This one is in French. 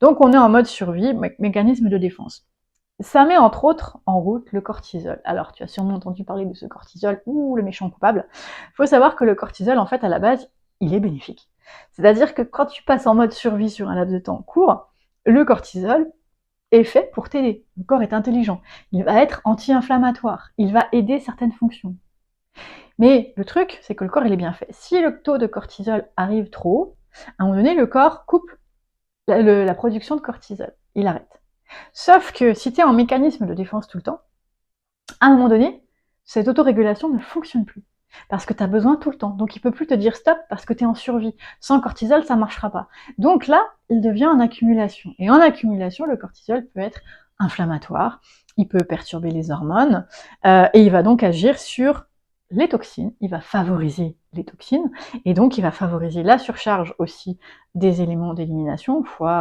Donc on est en mode survie, mécanisme de défense. Ça met entre autres en route le cortisol. Alors tu as sûrement entendu parler de ce cortisol, ou le méchant coupable. Il faut savoir que le cortisol, en fait, à la base, il est bénéfique. C'est-à-dire que quand tu passes en mode survie sur un laps de temps court, le cortisol est fait pour t'aider. Le corps est intelligent. Il va être anti-inflammatoire. Il va aider certaines fonctions. Mais le truc, c'est que le corps, il est bien fait. Si le taux de cortisol arrive trop haut, à un moment donné, le corps coupe la production de cortisol. Il arrête. Sauf que si tu es en mécanisme de défense tout le temps, à un moment donné, cette autorégulation ne fonctionne plus. Parce que tu as besoin tout le temps. Donc il ne peut plus te dire stop parce que tu es en survie. Sans cortisol, ça ne marchera pas. Donc là, il devient en accumulation. Et en accumulation, le cortisol peut être inflammatoire, il peut perturber les hormones, et il va donc agir sur les toxines, il va favoriser les toxines, et donc il va favoriser la surcharge aussi des éléments d'élimination, foie,